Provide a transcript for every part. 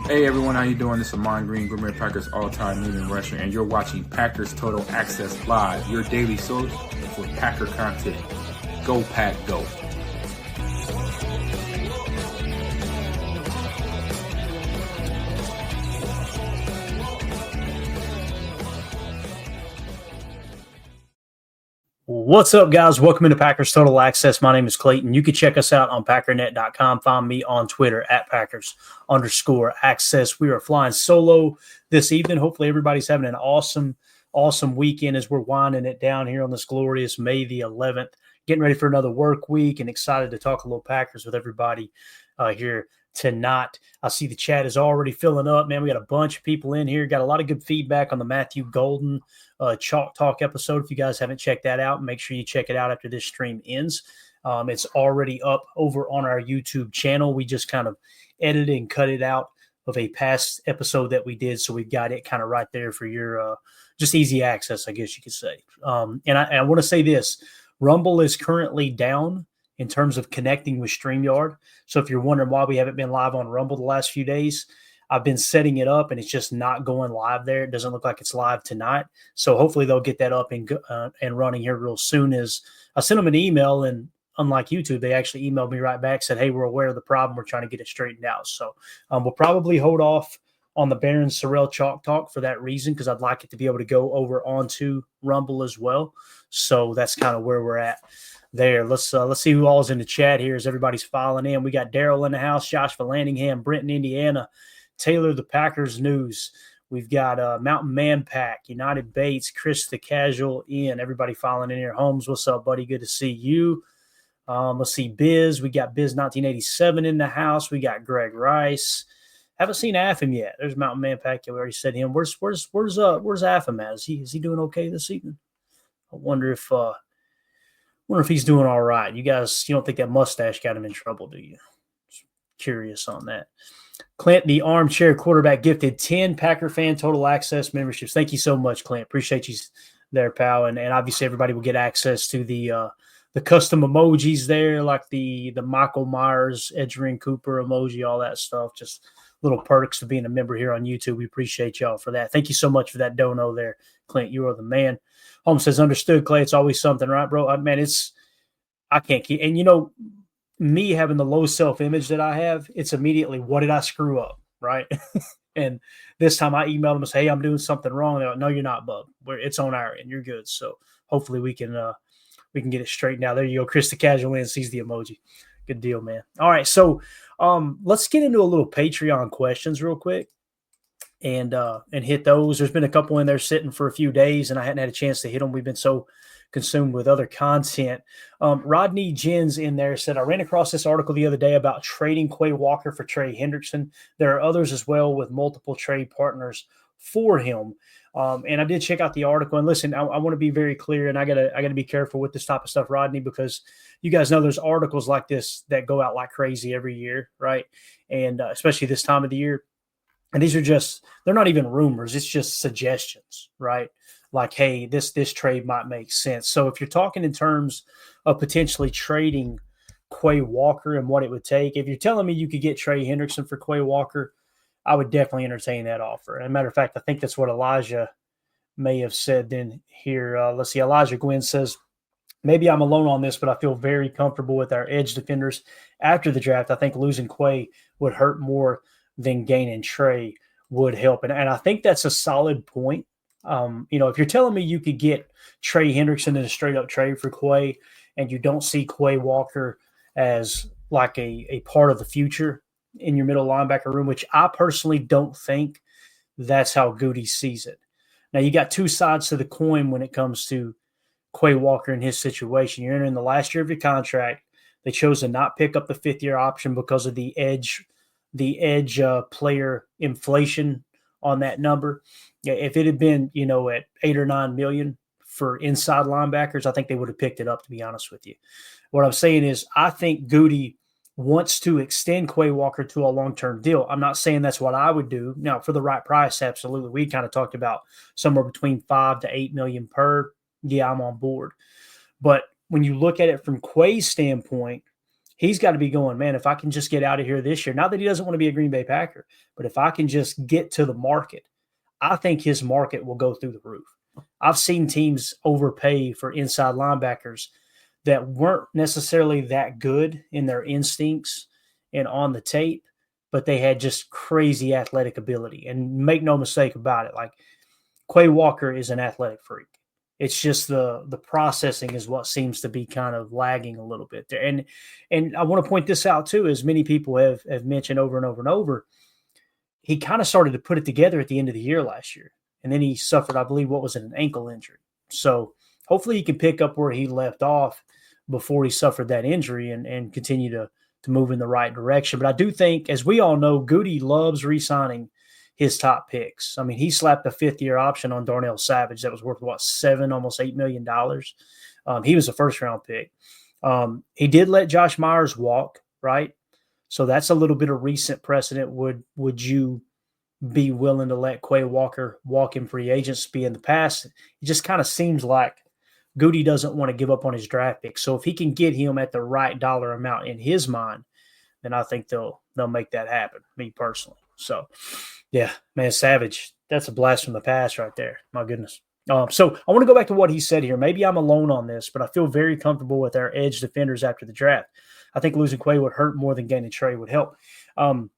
Hey everyone, how you doing? This is Amon Green, Green Bay Packers all-time leading rusher, and you're watching Packers Total Access Live, your daily source for Packer content. Go Pack, go! What's up, guys? Welcome into Packers Total Access. My name is Clayton. You can check us out on Packernet.com. Find me on Twitter at Packers_Access. We are flying solo this evening. Hopefully, everybody's having an awesome weekend as we're winding it down here on this glorious May the 11th. Getting ready for another work week and excited to talk a little Packers with everybody here tonight. I see the chat is already filling up, man. We got a bunch of people in here. Got a lot of good feedback on the Matthew Golden Chalk Talk episode. If you guys haven't checked that out, make sure you check it out after this stream ends. It's already up over on our YouTube channel. We just kind of edited and cut it out of a past episode that we did, so we've got it kind of right there for your just easy access, I guess you could say. And I want to say this. Rumble is currently down in terms of connecting with StreamYard. So if you're wondering why we haven't been live on Rumble the last few days, I've been setting it up and it's just not going live there. It doesn't look like it's live tonight. So hopefully they'll get that up and running here real soon. As I sent them an email, and unlike YouTube, they actually emailed me right back, said, hey, we're aware of the problem. We're trying to get it straightened out. So we'll probably hold off on the Baron Sorrell Chalk Talk for that reason, because I'd like it to be able to go over onto Rumble as well. So that's kind of where we're at there. Let's see who all is in the chat here as everybody's filing in. We got Daryl in the house, Josh Vallandigham, Brenton, Indiana, Taylor, the Packers News. We've got Mountain Man Pack, United Bates, Chris the Casual, Ian, everybody filing in here. Holmes, what's up, buddy? Good to see you. Let's see, Biz. We got Biz 1987 in the house. We got Greg Rice. Haven't seen Affam yet. There's Mountain Man Pack. We already said him. Where's Affam at? Is he doing okay this evening? I wonder if he's doing all right. You guys, you don't think that mustache got him in trouble, do you? Just curious on that. Clint, the armchair quarterback, gifted 10 Packer fan total access memberships. Thank you so much, Clint. Appreciate you there, pal. And obviously everybody will get access to the custom emojis there, like the Michael Myers, Edgerrin Cooper emoji, all that stuff. Just little perks to being a member here on YouTube. We appreciate y'all for that. Thank you so much for that dono there, Clint. You are the man. Holmes says, understood, Clay. It's always something, right, bro? Man, I can't keep – and, me having the low self-image that I have, it's immediately, what did I screw up, right? And this time I emailed them and say, hey, I'm doing something wrong. They're like, no, you're not, bub. It's on our end. You're good. So hopefully we can get it straightened out. There you go. Chris the Casual in sees the emoji. Good deal, man. All right, so let's get into a little Patreon questions real quick and hit those. There's been a couple in there sitting for a few days, and I hadn't had a chance to hit them. We've been so consumed with other content. Rodney Jens in there said, I ran across this article the other day about trading Quay Walker for Trey Hendrickson. There are others as well with multiple trade partners for him. And I did check out the article. And listen, I want to be very clear, and I gotta be careful with this type of stuff, Rodney, because you guys know there's articles like this that go out like crazy every year, right? And especially this time of the year. And these are they're not even rumors. It's just suggestions, right? Like, hey, this trade might make sense. So if you're talking in terms of potentially trading Quay Walker and what it would take, if you're telling me you could get Trey Hendrickson for Quay Walker, I would definitely entertain that offer. And as a matter of fact, I think that's what Elijah may have said then here. Let's see. Elijah Gwynn says, maybe I'm alone on this, but I feel very comfortable with our edge defenders after the draft. I think losing Quay would hurt more than gaining Trey would help. And I think that's a solid point. If you're telling me you could get Trey Hendrickson in a straight up trade for Quay and you don't see Quay Walker as like a part of the future in your middle linebacker room, which I personally don't think that's how Goody sees it. Now, you got two sides to the coin when it comes to Quay Walker and his situation. You're entering the last year of your contract. They chose to not pick up the fifth-year option because of the edge player inflation on that number. If it had been, at $8 or $9 million for inside linebackers, I think they would have picked it up, to be honest with you. What I'm saying is I think Goody wants to extend Quay Walker to a long-term deal. I'm not saying that's what I would do. Now, for the right price, absolutely. We kind of talked about somewhere between $5 to $8 million per. Yeah, I'm on board. But when you look at it from Quay's standpoint, he's got to be going, man, if I can just get out of here this year, not that he doesn't want to be a Green Bay Packer, but if I can just get to the market, I think his market will go through the roof. I've seen teams overpay for inside linebackers that weren't necessarily that good in their instincts and on the tape, but they had just crazy athletic ability. And make no mistake about it, like Quay Walker is an athletic freak. It's just the processing is what seems to be kind of lagging a little bit there. And I want to point this out too, as many people have mentioned over and over and over. He kind of started to put it together at the end of the year last year. And then he suffered, I believe, what was it, an ankle injury. So hopefully he can pick up where he left off before he suffered that injury and continue to move in the right direction. But I do think, as we all know, Goody loves re-signing his top picks. I mean, he slapped a fifth-year option on Darnell Savage that was worth, almost $8 million. He was a first-round pick. He did let Josh Myers walk, right? So that's a little bit of recent precedent. Would you be willing to let Quay Walker walk in free agency? In the past, it just kind of seems like Goody doesn't want to give up on his draft pick. So if he can get him at the right dollar amount in his mind, then I think they'll make that happen, me personally. So, yeah, man, Savage, that's a blast from the past right there. My goodness. So I want to go back to what he said here. Maybe I'm alone on this, but I feel very comfortable with our edge defenders after the draft. I think losing Quay would hurt more than gaining Trey would help. I'm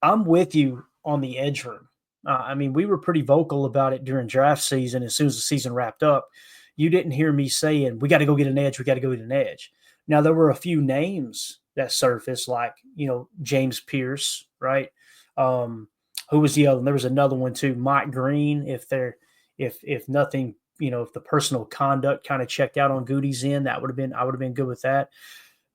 with you on the edge room. I mean, we were pretty vocal about it during draft season. As soon as the season wrapped up, you didn't hear me saying, we got to go get an edge. We got to go get an edge. Now, there were a few names that surfaced, like, James Pierce, right? Who was the other one? There was another one too, Mike Green. If nothing, if the personal conduct kind of checked out on Goody's end, I would have been good with that.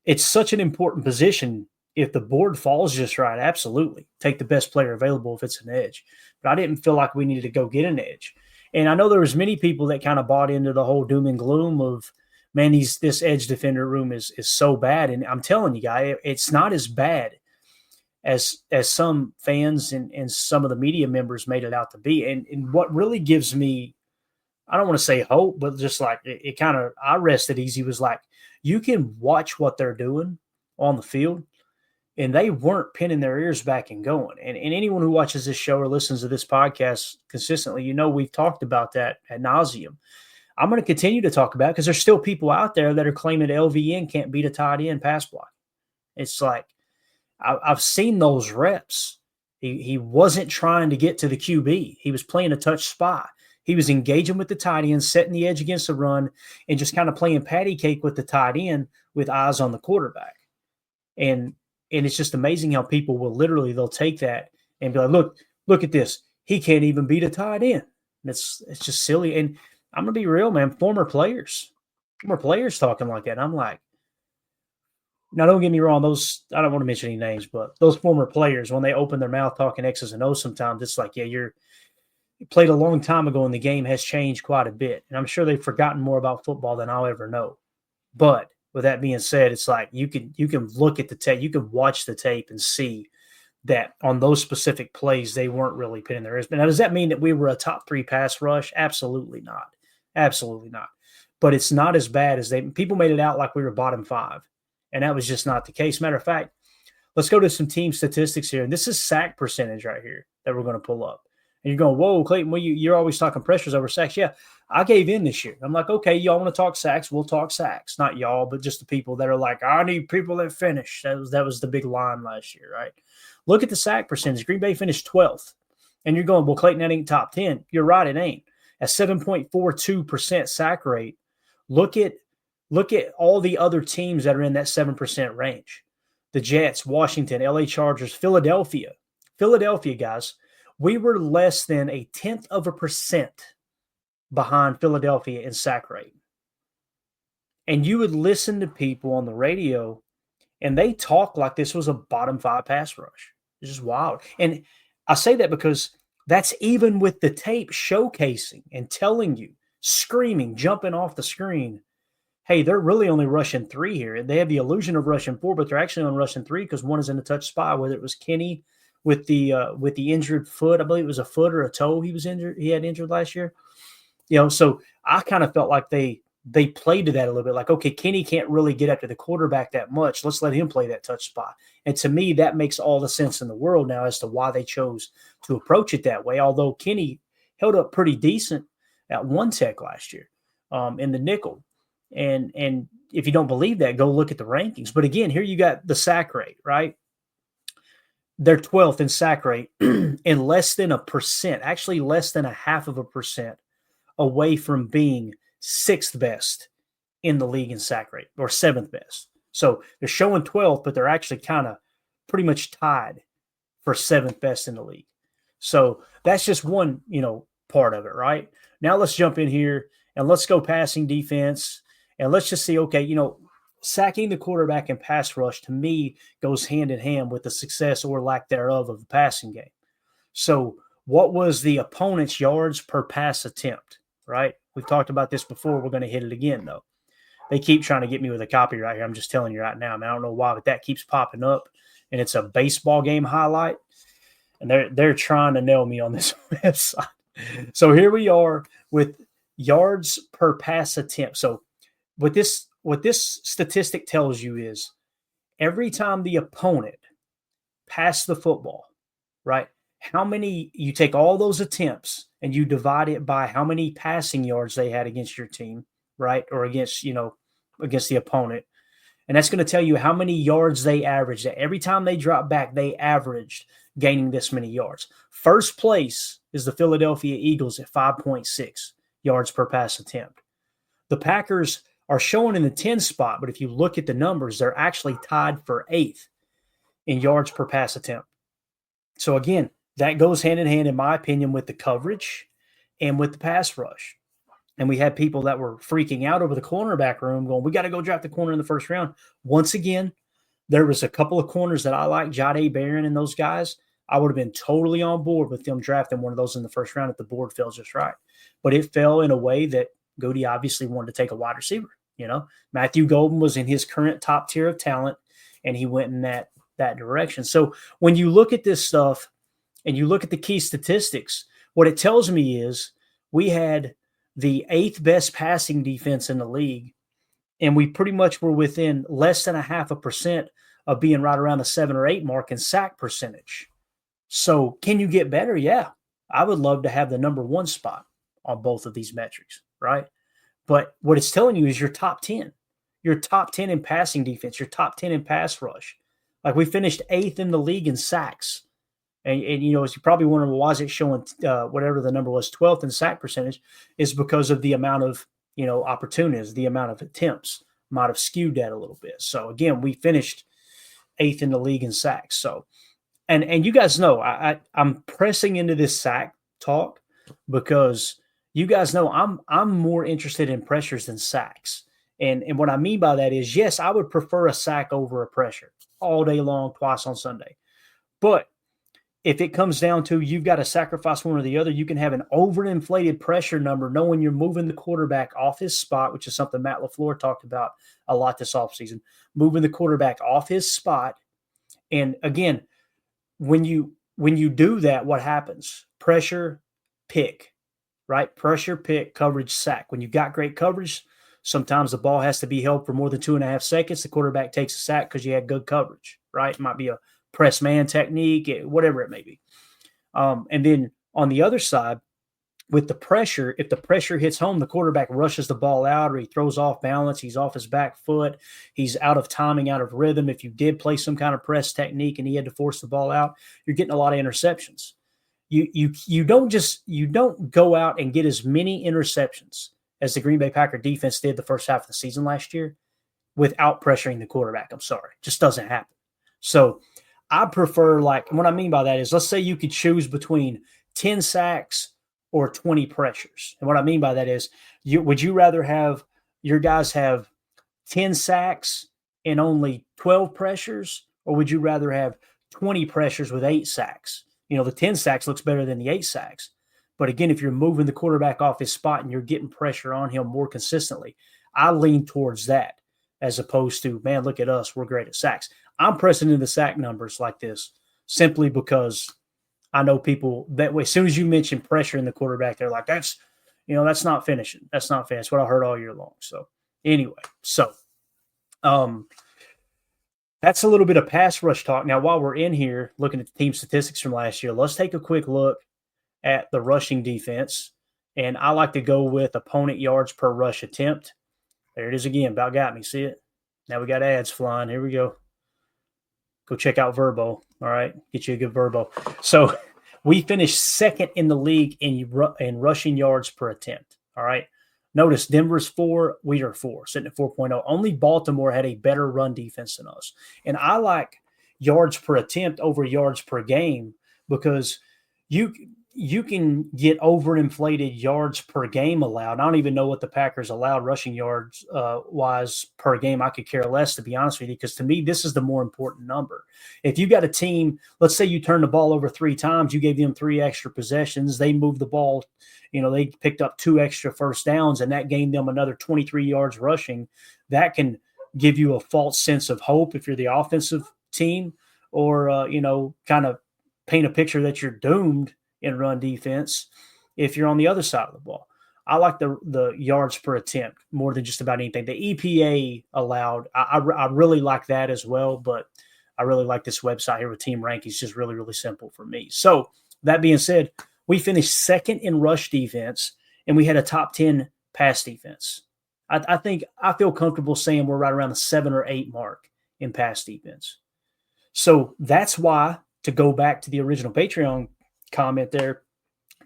It's such an important position. If the board falls just right, absolutely take the best player available if it's an edge. But I didn't feel like we needed to go get an edge. And I know there was many people that kind of bought into the whole doom and gloom of, man, this edge defender room is so bad. And I'm telling you, guys, it's not as bad as some fans and some of the media members made it out to be. And what really gives me, I don't want to say hope, but just like it kind of, I rested easy, was like, you can watch what they're doing on the field, and they weren't pinning their ears back and going. And anyone who watches this show or listens to this podcast consistently, we've talked about that ad nauseum. I'm going to continue to talk about it because there's still people out there that are claiming LVN can't beat a tight end pass block. It's like, I've seen those reps. He wasn't trying to get to the QB. He was playing a touch spot. He was engaging with the tight end, setting the edge against the run, and just kind of playing patty cake with the tight end with eyes on the quarterback. And it's just amazing how people they'll take that and be like, look at this. He can't even beat a tight end. And it's just silly. And I'm going to be real, man. Former players talking like that. And I'm like, now don't get me wrong. I don't want to mention any names, but those former players, when they open their mouth talking X's and O's sometimes, it's like, yeah, you played a long time ago and the game has changed quite a bit. And I'm sure they've forgotten more about football than I'll ever know. But with that being said, it's like you can look at the tape, you can watch the tape and see that on those specific plays, they weren't really pinning their ears. But now, does that mean that we were a top 3 pass rush? Absolutely not. Absolutely not. But it's not as bad as people made it out like we were bottom 5. And that was just not the case. Matter of fact, let's go to some team statistics here. And this is sack percentage right here that we're going to pull up. And you're going, whoa, Clayton, well, you're always talking pressures over sacks. Yeah, I gave in this year. I'm like, okay, y'all want to talk sacks? We'll talk sacks. Not y'all, but just the people that are like, I need people that finish. That was the big line last year, right? Look at the sack percentage. Green Bay finished 12th. And you're going, well, Clayton, that ain't top 10. You're right, it ain't. At 7.42% sack rate, look at all the other teams that are in that 7% range. The Jets, Washington, LA Chargers, Philadelphia. Philadelphia, guys, we were less than 0.1% behind Philadelphia in sack rate. And you would listen to people on the radio, and they talk like this was a bottom 5 pass rush. It's just wild. And I say that because that's even with the tape showcasing and telling you, screaming, jumping off the screen, hey, they're really only rushing 3 here. They have the illusion of rushing 4, but they're actually only rushing 3 because one is in a touch spot, whether it was Kenny with the injured foot. I believe it was a foot or a toe he had injured last year. So I kind of felt like they they played to that a little bit. Like, okay, Kenny can't really get after the quarterback that much. Let's let him play that touch spot. And to me, that makes all the sense in the world now as to why they chose to approach it that way. Although Kenny held up pretty decent at one tech last year in the nickel. And if you don't believe that, go look at the rankings. But again, here you got the sack rate, right? They're 12th in sack rate and less than 1%, actually less than 0.5% away from being 6th best in the league in sack rate, or 7th best. So they're showing 12th, but they're actually kind of pretty much tied for 7th best in the league. So that's just one, part of it, right? Now let's jump in here and let's go passing defense, and let's just see, okay, sacking the quarterback and pass rush to me goes hand in hand with the success or lack thereof of the passing game. So what was the opponent's yards per pass attempt, right? We've talked about this before. We're going to hit it again, though. They keep trying to get me with a copy right here. I'm just telling you right now, man. I don't know why, but that keeps popping up, and it's a baseball game highlight, and they're trying to nail me on this website. So here we are with yards per pass attempt. So what this statistic tells you is every time the opponent passed the football, right, how many, you take all those attempts and you divide it by how many passing yards they had against your team, right, or against, against the opponent. And that's going to tell you how many yards they averaged. Every time they dropped back, they averaged gaining this many yards. First place is the Philadelphia Eagles at 5.6 yards per pass attempt. The Packers are showing in the 10 spot, but if you look at the numbers, they're actually tied for 8th in yards per pass attempt. So again, that goes hand in hand, in my opinion, with the coverage and with the pass rush. And we had people that were freaking out over the cornerback room going, we got to go draft the corner in the first round. Once again, there was a couple of corners that I like, Jahdae Barron and those guys. I would have been totally on board with them drafting one of those in the first round if the board fell just right. But it fell in a way that Goody obviously wanted to take a wide receiver. Matthew Golden was in his current top tier of talent, and he went in that direction. So when you look at this stuff and you look at the key statistics, what it tells me is we had the 8th best passing defense in the league, and we pretty much were within less than 0.5% of being right around the 7 or 8 mark in sack percentage. So can you get better? Yeah. I would love to have the number 1 spot on both of these metrics, right? But what it's telling you is you're top 10. You're top 10 in passing defense. You're top 10 in pass rush. Like, we finished 8th in the league in sacks. And as you probably wondering, well, why is it showing whatever the number was, 12th in sack percentage, is because of the amount of, opportunities, the amount of attempts might have skewed that a little bit. So again, we finished 8th in the league in sacks. So, and you guys know, I'm pressing into this sack talk because you guys know I'm more interested in pressures than sacks. And what I mean by that is, yes, I would prefer a sack over a pressure all day long, twice on Sunday. But if it comes down to you've got to sacrifice one or the other, you can have an overinflated pressure number knowing you're moving the quarterback off his spot, which is something Matt LaFleur talked about a lot this offseason, moving the quarterback off his spot. And again, when you do that, what happens? Pressure, pick, right? Pressure, pick, coverage, sack. When you've got great coverage, sometimes the ball has to be held for more than 2.5 seconds. The quarterback takes a sack because you had good coverage, right? It might be a press man technique, whatever it may be. And then on the other side, with the pressure, if the pressure hits home, the quarterback rushes the ball out, or he throws off balance, he's off his back foot, he's out of timing, out of rhythm. If you did play some kind of press technique and he had to force the ball out, you're getting a lot of interceptions. You don't go out and get as many interceptions as the Green Bay Packer defense did the first half of the season last year without pressuring the quarterback. I'm sorry. It just doesn't happen. So I prefer, like, what I mean by that is, let's say you could choose between 10 sacks or 20 pressures. And what I mean by that is, would you rather have your guys have 10 sacks and only 12 pressures, or would you rather have 20 pressures with 8 sacks? The 10 sacks looks better than the 8 sacks. But again, if you're moving the quarterback off his spot and you're getting pressure on him more consistently, I lean towards that as opposed to, man, look at us, we're great at sacks. I'm pressing in the sack numbers like this simply because I know people that way. As soon as you mention pressure in the quarterback, they're like, that's, That's not finishing. That's not finishing. That's what I heard all year long. So anyway, that's a little bit of pass rush talk. Now, while we're in here looking at the team statistics from last year, let's take a quick look at the rushing defense. And I like to go with opponent yards per rush attempt. There it is again. About got me. See it? Now we got ads flying. Here we go. Go check out Verbo. All right. Get you a good Verbo. So we finished second in the league in rushing yards per attempt. All right. Notice Denver's 4, we are 4, sitting at 4.0. Only Baltimore had a better run defense than us. And I like yards per attempt over yards per game because you can get overinflated yards per game allowed. I don't even know what the Packers allowed rushing yards wise per game. I could care less, to be honest with you, because to me, this is the more important number. If you got a team, let's say you turn the ball over 3 times, you gave them 3 extra possessions, they moved the ball, they picked up 2 extra first downs, and that gained them another 23 yards rushing. That can give you a false sense of hope if you're the offensive team, or, kind of paint a picture that you're doomed in run defense if you're on the other side of the ball. I like the yards per attempt more than just about anything. The EPA allowed, I really like that as well, but I really like this website here with Team Rankings. Just really, really simple for me. So that being said, we finished second in rush defense, and we had a top 10 pass defense. I think I feel comfortable saying we're right around the 7 or 8 mark in pass defense. So that's why, to go back to the original Patreon comment there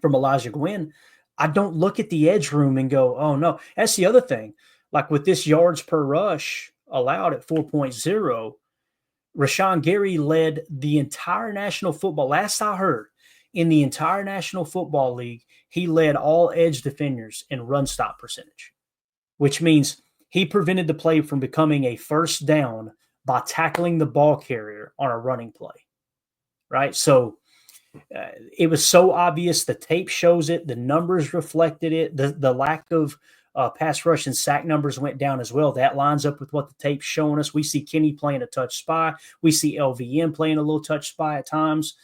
from Elijah Gwynn, I don't look at the edge room and go, oh no. That's the other thing. Like with this yards per rush allowed at 4.0, Rashawn Gary led the entire National Football. Last I heard, in the entire National Football League, he led all edge defenders in run stop percentage, which means he prevented the play from becoming a first down by tackling the ball carrier on a running play, right? So it was so obvious. The tape shows it. The numbers reflected it. The lack of pass rush and sack numbers went down as well. That lines up with what the tape's showing us. We see Kenny playing a touch spy. We see LVM playing a little touch spy at times.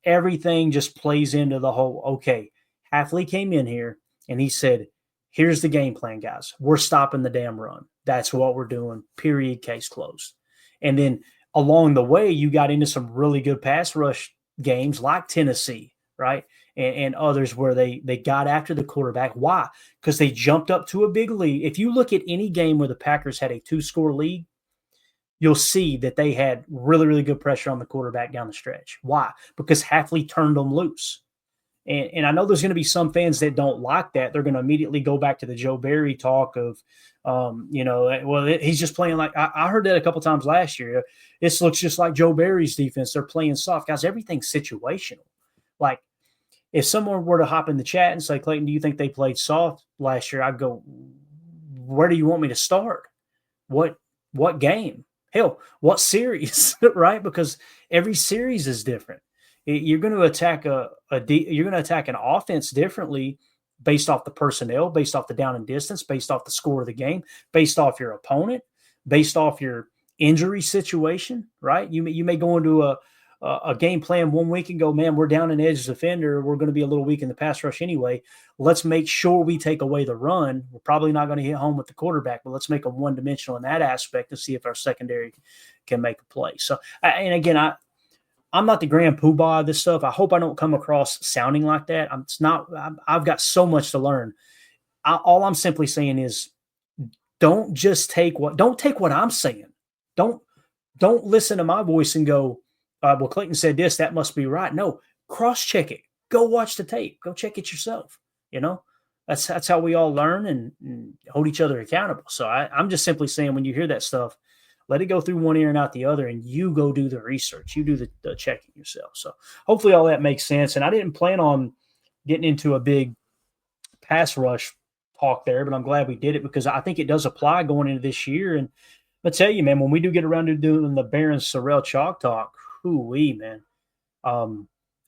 Everything just plays into the whole, okay, Hafley came in here and he said, here's the game plan, guys. We're stopping the damn run. That's what we're doing. Period. Case closed. And then along the way, you got into some really good pass rush games like Tennessee, right? And others where they got after the quarterback. Why? Because they jumped up to a big lead. If you look at any game where the Packers had a 2-score lead, you'll see that they had really, really good pressure on the quarterback down the stretch. Why? Because Hafley turned them loose. And I know there's going to be some fans that don't like that. They're going to immediately go back to the Joe Barry talk of, he's just playing like – I heard that a couple times last year. This looks just like Joe Barry's defense. They're playing soft. Guys, everything's situational. Like, if someone were to hop in the chat and say, Clayton, do you think they played soft last year? I'd go, where do you want me to start? What game? Hell, what series, right? Because every series is different. You're going to attack you're going to attack an offense differently based off the personnel, based off the down and distance, based off the score of the game, based off your opponent, based off your injury situation, right? You may go into a game plan one week and go, man, we're down an edge defender. We're going to be a little weak in the pass rush anyway. Let's make sure we take away the run. We're probably not going to hit home with the quarterback, but let's make them one-dimensional in that aspect and see if our secondary can make a play. So, and again, I'm not the grand poobah of this stuff. I hope I don't come across sounding like that. I've got so much to learn. All I'm simply saying is don't take what I'm saying. Don't listen to my voice and go, well, Clayton said this, that must be right. No, cross-check it. Go watch the tape. Go check it yourself. That's how we all learn and hold each other accountable. So I'm just simply saying, when you hear that stuff, let it go through one ear and out the other, and you go do the research. You do the checking yourself. So hopefully all that makes sense. And I didn't plan on getting into a big pass rush talk there, but I'm glad we did it because I think it does apply going into this year. And I tell you, man, when we do get around to doing the Baron Sorrell Chalk Talk, hoo-wee, man.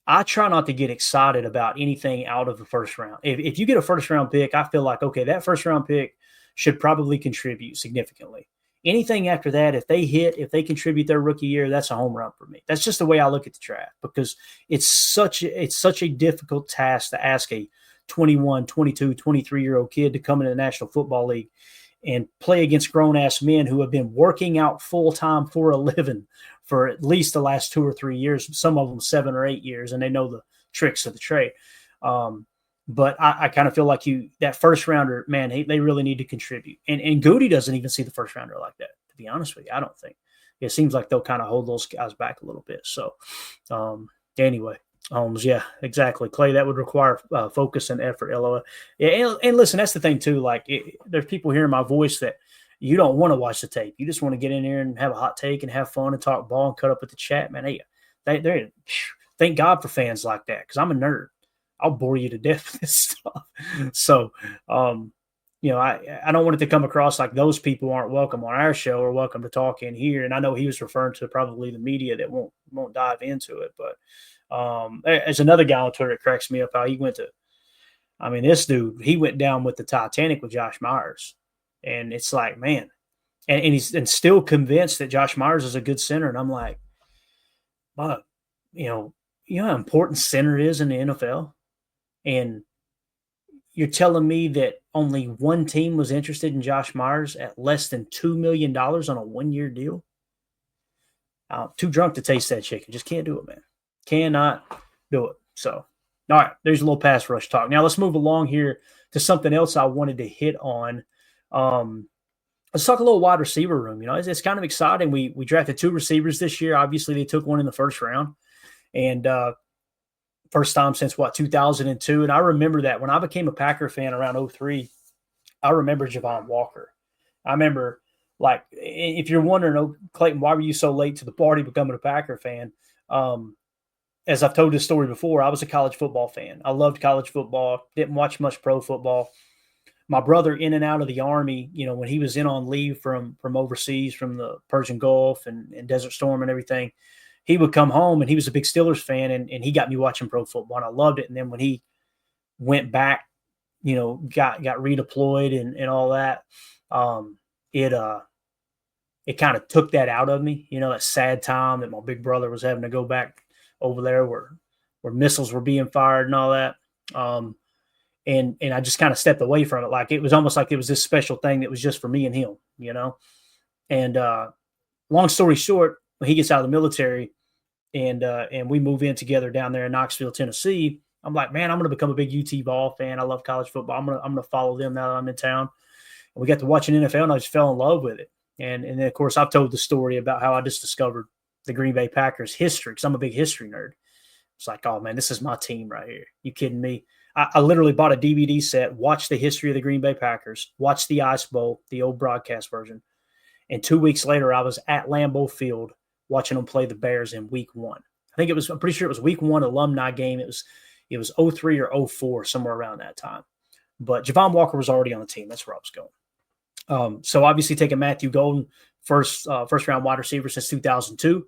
I try not to get excited about anything out of the first round. If you get a first-round pick, I feel like, okay, that first-round pick should probably contribute significantly. Anything after that, if they contribute their rookie year, that's a home run for me. That's just the way I look at the draft because it's such a difficult task to ask a 21, 22, 23-year-old kid to come into the National Football League and play against grown-ass men who have been working out full-time for a living for at least the last 2 or 3 years, some of them 7 or 8 years, and they know the tricks of the trade. But I kind of feel like that first rounder, man, they really need to contribute. And Goody doesn't even see the first rounder like that, to be honest with you. I don't think. It seems like they'll kind of hold those guys back a little bit. So anyway, yeah, exactly. Clay, that would require focus and effort, LOL. Yeah, and listen, that's the thing too. Like there's people hearing my voice that you don't want to watch the tape. You just want to get in there and have a hot take and have fun and talk ball and cut up with the chat, man. Hey, they thank God for fans like that, because I'm a nerd. I'll bore you to death with this stuff. So, I don't want it to come across like those people aren't welcome on our show or welcome to talk in here. And I know he was referring to probably the media that won't dive into it. But there's another guy on Twitter that cracks me up how he went to. I mean, this dude, he went down with the Titanic with Josh Myers, and it's like, man, and he's still convinced that Josh Myers is a good center. And I'm like, but you know how important center is in the NFL. And you're telling me that only one team was interested in Josh Myers at less than $2 million on a 1-year deal? Too drunk to taste that chicken. Just can't do it, man. Cannot do it. So, all right, there's a little pass rush talk. Now let's move along here to something else I wanted to hit on. Let's talk a little wide receiver room. It's kind of exciting. We drafted 2 receivers this year. Obviously, they took one in the first round. And first time since 2002. And I remember that when I became a Packer fan around 2003, I remember Javon Walker. I remember, like, if you're wondering, oh, Clayton, why were you so late to the party becoming a Packer fan? As I've told this story before, I was a college football fan. I loved college football. Didn't watch much pro football. My brother, in and out of the Army, when he was in on leave from overseas, from the Persian Gulf and Desert Storm and everything, he would come home, and he was a big Steelers fan, and he got me watching pro football, and I loved it. And then when he went back, got redeployed and all that, it kind of took that out of me, that sad time that my big brother was having to go back over there where missiles were being fired and all that. And I just kind of stepped away from it. Like, it was almost like it was this special thing that was just for me and him, And long story short, when he gets out of the military and we move in together down there in Knoxville, Tennessee, I'm like, man, I'm going to become a big UT ball fan. I love college football. I'm going to follow them now that I'm in town. And we got to watch an NFL, and I just fell in love with it. And then, of course, I've told the story about how I just discovered the Green Bay Packers history, because I'm a big history nerd. It's like, oh, man, this is my team right here. You kidding me? I literally bought a DVD set, watched the history of the Green Bay Packers, watched the Ice Bowl, the old broadcast version. And 2 weeks later, I was at Lambeau Field watching them play the Bears in week 1. I'm pretty sure it was week 1 alumni game. It was 03 or 04, somewhere around that time. But Javon Walker was already on the team. That's where I was going. So obviously taking Matthew Golden, first round wide receiver since 2002.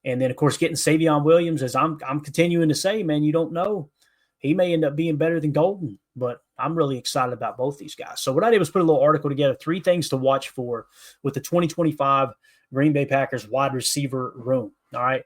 And then, of course, getting Savion Williams, as I'm continuing to say, man, you don't know. He may end up being better than Golden, but I'm really excited about both these guys. So what I did was put a little article together, 3 things to watch for with the 2025 Green Bay Packers wide receiver room. All right.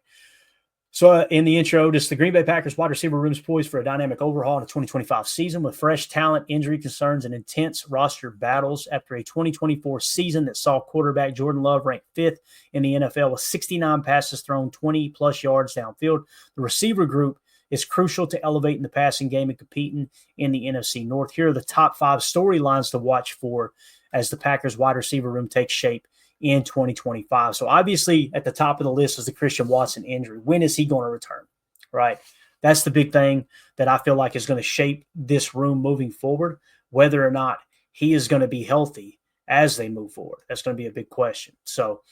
So in the intro, just the Green Bay Packers wide receiver room is poised for a dynamic overhaul in the 2025 season with fresh talent, injury concerns, and intense roster battles after a 2024 season that saw quarterback Jordan Love ranked 5th in the NFL with 69 passes thrown, 20-plus yards downfield. The receiver group is crucial to elevating the passing game and competing in the NFC North. Here are the top 5 storylines to watch for as the Packers wide receiver room takes shape in 2025. So obviously at the top of the list is the Christian Watson injury. When is he going to return? Right? That's the big thing that I feel like is going to shape this room moving forward, whether or not he is going to be healthy as they move forward. That's going to be a big question. So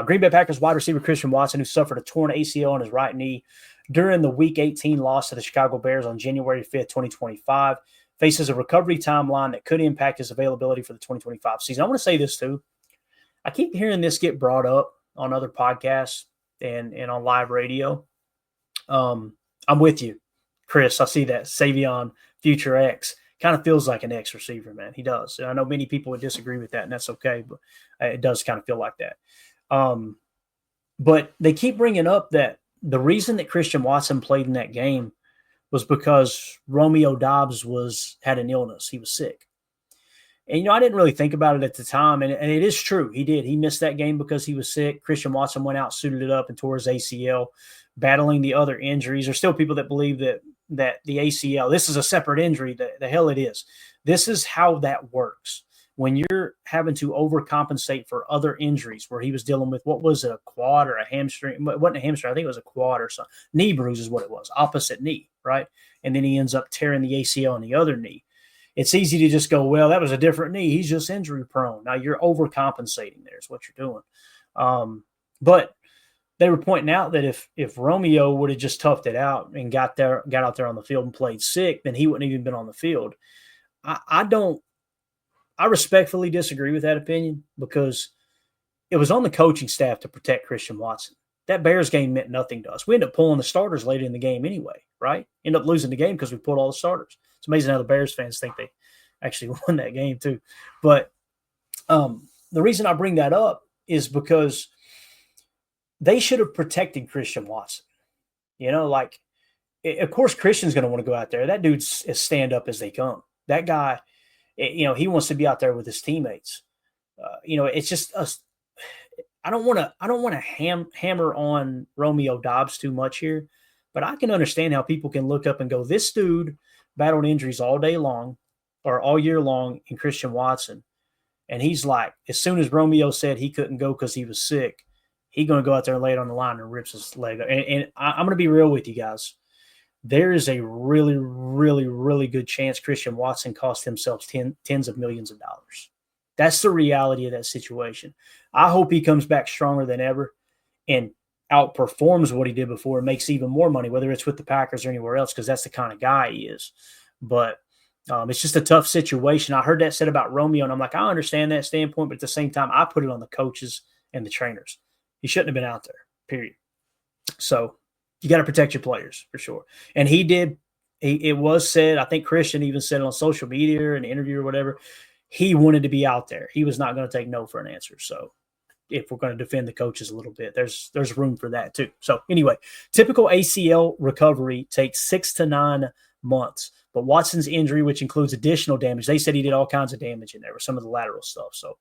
Green Bay Packers wide receiver Christian Watson, who suffered a torn ACL on his right knee during the Week 18 loss to the Chicago Bears on January 5th, 2025, faces a recovery timeline that could impact his availability for the 2025 season. I want to say this too. I keep hearing this get brought up on other podcasts and on live radio. I'm with you, Chris. I see that. Savion, Future X, kind of feels like an X receiver, man. He does. And I know many people would disagree with that, and that's okay, but it does kind of feel like that. But they keep bringing up that the reason that Christian Watson played in that game was because Romeo Doubs had an illness. He was sick. And, I didn't really think about it at the time. And it is true. He did. He missed that game because he was sick. Christian Watson went out, suited it up, and tore his ACL, battling the other injuries. There's still people that believe that the ACL, this is a separate injury. The hell it is. This is how that works. When you're having to overcompensate for other injuries, where he was dealing with, what was it, a quad or a hamstring? It wasn't a hamstring. I think it was a quad or something. Knee bruise is what it was, opposite knee, right? And then he ends up tearing the ACL on the other knee. It's easy to just go, well, that was a different knee. He's just injury prone. Now you're overcompensating there is what you're doing. But they were pointing out that if Romeo would have just toughed it out and got out there on the field and played sick, then he wouldn't even been on the field. I respectfully disagree with that opinion, because it was on the coaching staff to protect Christian Watson. That Bears game meant nothing to us. We ended up pulling the starters late in the game anyway, right? End up losing the game because we pulled all the starters. It's amazing how the Bears fans think they actually won that game too. But the reason I bring that up is because they should have protected Christian Watson. Of course, Christian's going to want to go out there. That dude's as stand up as they come. That guy, he wants to be out there with his teammates. It's just us. I don't want to hammer on Romeo Doubs too much here, but I can understand how people can look up and go, this dude battled injuries all day long or all year long in Christian Watson. And he's like, as soon as Romeo said he couldn't go because he was sick, he's going to go out there and lay it on the line and rips his leg. And I'm going to be real with you guys. There is a really, really, really good chance Christian Watson cost himself tens of millions of dollars. That's the reality of that situation. I hope he comes back stronger than ever and outperforms what he did before and makes even more money, whether it's with the Packers or anywhere else, because that's the kind of guy he is. But it's just a tough situation. I heard that said about Romeo, and I'm like, I understand that standpoint, but at the same time, I put it on the coaches and the trainers. He shouldn't have been out there, period. So you got to protect your players for sure. And he did. It was said, I think Christian even said it on social media or an interview or whatever, he wanted to be out there. He was not going to take no for an answer. So if we're going to defend the coaches a little bit, there's room for that too. So anyway, typical ACL recovery takes 6 to 9 months. But Watson's injury, which includes additional damage, they said he did all kinds of damage in there with some of the lateral stuff. So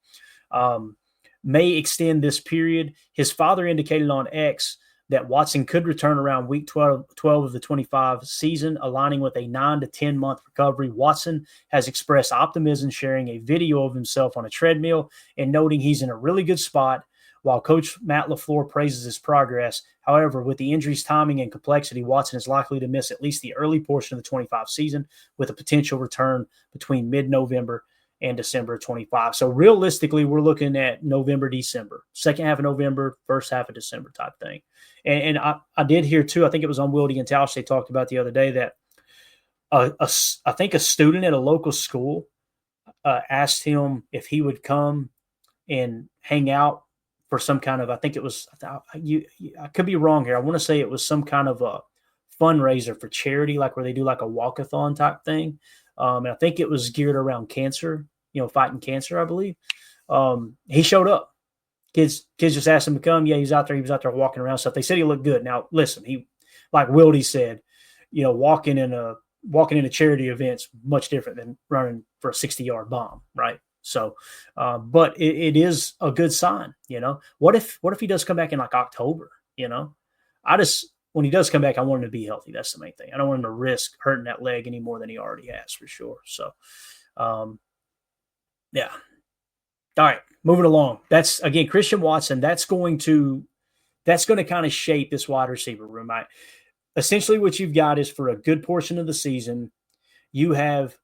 may extend this period. His father indicated on X that Watson could return around week 12 of the 25 season, aligning with a 9 to 10 month recovery. Watson has expressed optimism, sharing a video of himself on a treadmill and noting he's in a really good spot, while Coach Matt LaFleur praises his progress. However, with the injury's timing and complexity, Watson is likely to miss at least the early portion of the 25 season, with a potential return between mid-November and December 25. So realistically, we're looking at November, December, second half of November, first half of December type thing. And I did hear too, I think it was on Wildy and Tausch, they talked about the other day that I think a student at a local school asked him if he would come and hang out for some kind of, I think it was, I could be wrong here. I want to say it was some kind of a fundraiser for charity, like where they do like a walkathon type thing. And I think it was geared around cancer, fighting cancer, I believe. He showed up. Kids just asked him to come. Yeah, he's out there. He was out there walking around stuff. They said he looked good. Now, listen, he, like Wildy said, walking in a charity event's much different than running for a 60-yard bomb, right? So, but it is a good sign, What if he does come back in like October, when he does come back, I want him to be healthy. That's the main thing. I don't want him to risk hurting that leg any more than he already has, for sure. So, yeah. All right, moving along. That's, again, Christian Watson. That's going to kind of shape this wide receiver room. Essentially, what you've got is, for a good portion of the season, you have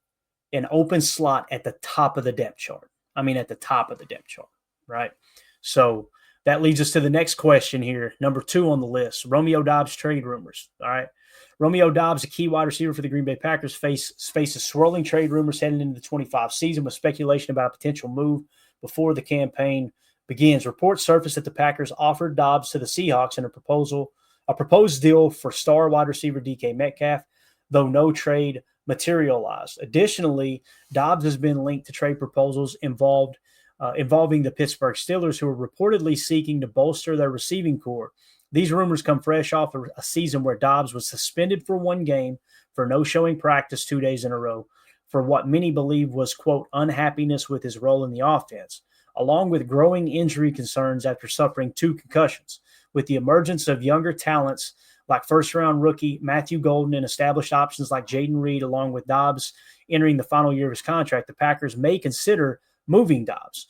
an open slot at the top of the depth chart. At the top of the depth chart, right? So that leads us to the next question here. Number 2 on the list, Romeo Doubs trade rumors. All right. Romeo Doubs, a key wide receiver for the Green Bay Packers, faces swirling trade rumors heading into the 25 season, with speculation about a potential move before the campaign begins. Reports surfaced that the Packers offered Doubs to the Seahawks in a proposed deal for star wide receiver DK Metcalf, though no trade materialized. Additionally, Doubs has been linked to trade proposals involving the Pittsburgh Steelers, who are reportedly seeking to bolster their receiving core. These rumors come fresh off a season where Doubs was suspended for 1 game for no showing practice 2 days in a row for what many believe was, quote, unhappiness with his role in the offense, along with growing injury concerns after suffering 2 concussions. With the emergence of younger talents like first-round rookie Matthew Golden and established options like Jaden Reed, along with Dobbs entering the final year of his contract, the Packers may consider moving Dobbs,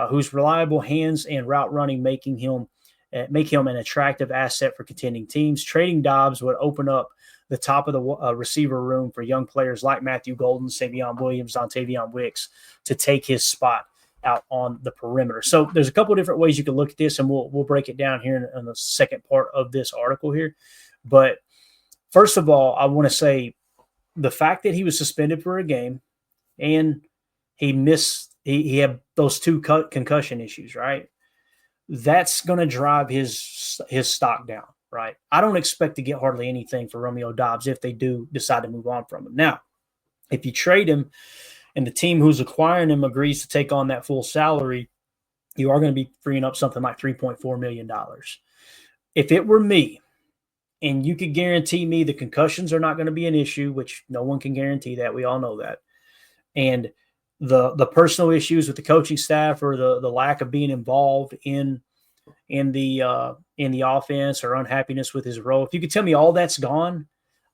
whose reliable hands and route running make him an attractive asset for contending teams. Trading Dobbs would open up the top of the receiver room for young players like Matthew Golden, Savion Williams, Dontavion Wicks to take his spot out on the perimeter. So there's a couple of different ways you can look at this, and we'll break it down here in the second part of this article here. But first of all, I want to say the fact that he was suspended for a game and he had those 2 concussion issues, right? That's going to drive his stock down, right? I don't expect to get hardly anything for Romeo Dobbs if they do decide to move on from him. Now, if you trade him and the team who's acquiring him agrees to take on that full salary, you are going to be freeing up something like $3.4 million. If it were me, and you could guarantee me the concussions are not going to be an issue, which no one can guarantee that. We all know that. And the personal issues with the coaching staff or the lack of being involved in the offense or unhappiness with his role, if you could tell me all that's gone,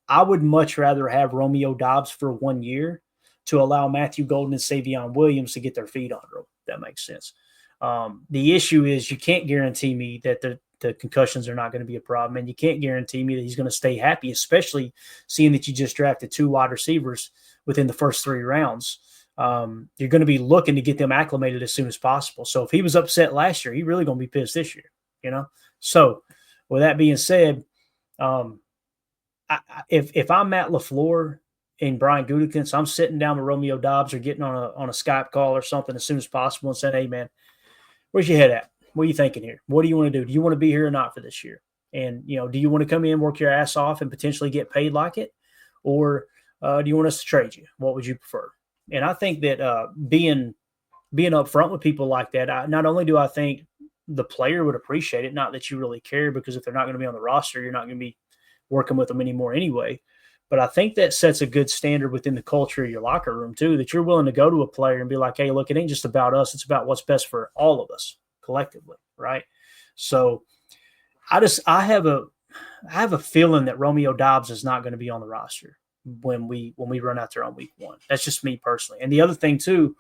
I would much rather have Romeo Dobbs for 1 year to allow Matthew Golden and Savion Williams to get their feet under him. If that makes sense. The issue is you can't guarantee me that the concussions are not going to be a problem, and you can't guarantee me that he's going to stay happy, especially seeing that you just drafted 2 wide receivers within the first 3 rounds. You're going to be looking to get them acclimated as soon as possible. So if he was upset last year, he's really going to be pissed this year, you know? So with that being said, if I'm Matt LaFleur and Brian Gutekunst, I'm sitting down with Romeo Dobbs or getting on a Skype call or something as soon as possible and saying, hey, man, where's your head at? What are you thinking here? What do you want to do? Do you want to be here or not for this year? And, do you want to come in, work your ass off, and potentially get paid like it? Or do you want us to trade you? What would you prefer? And I think that being upfront with people like that, not only do I think the player would appreciate it, not that you really care, because if they're not going to be on the roster, you're not going to be working with them anymore anyway. But I think that sets a good standard within the culture of your locker room, too, that you're willing to go to a player and be like, hey, look, it ain't just about us. It's about what's best for all of us collectively, right? So I have a feeling that Romeo Dobbs is not going to be on the roster when we run out there on week 1. That's just me personally. And the other thing too,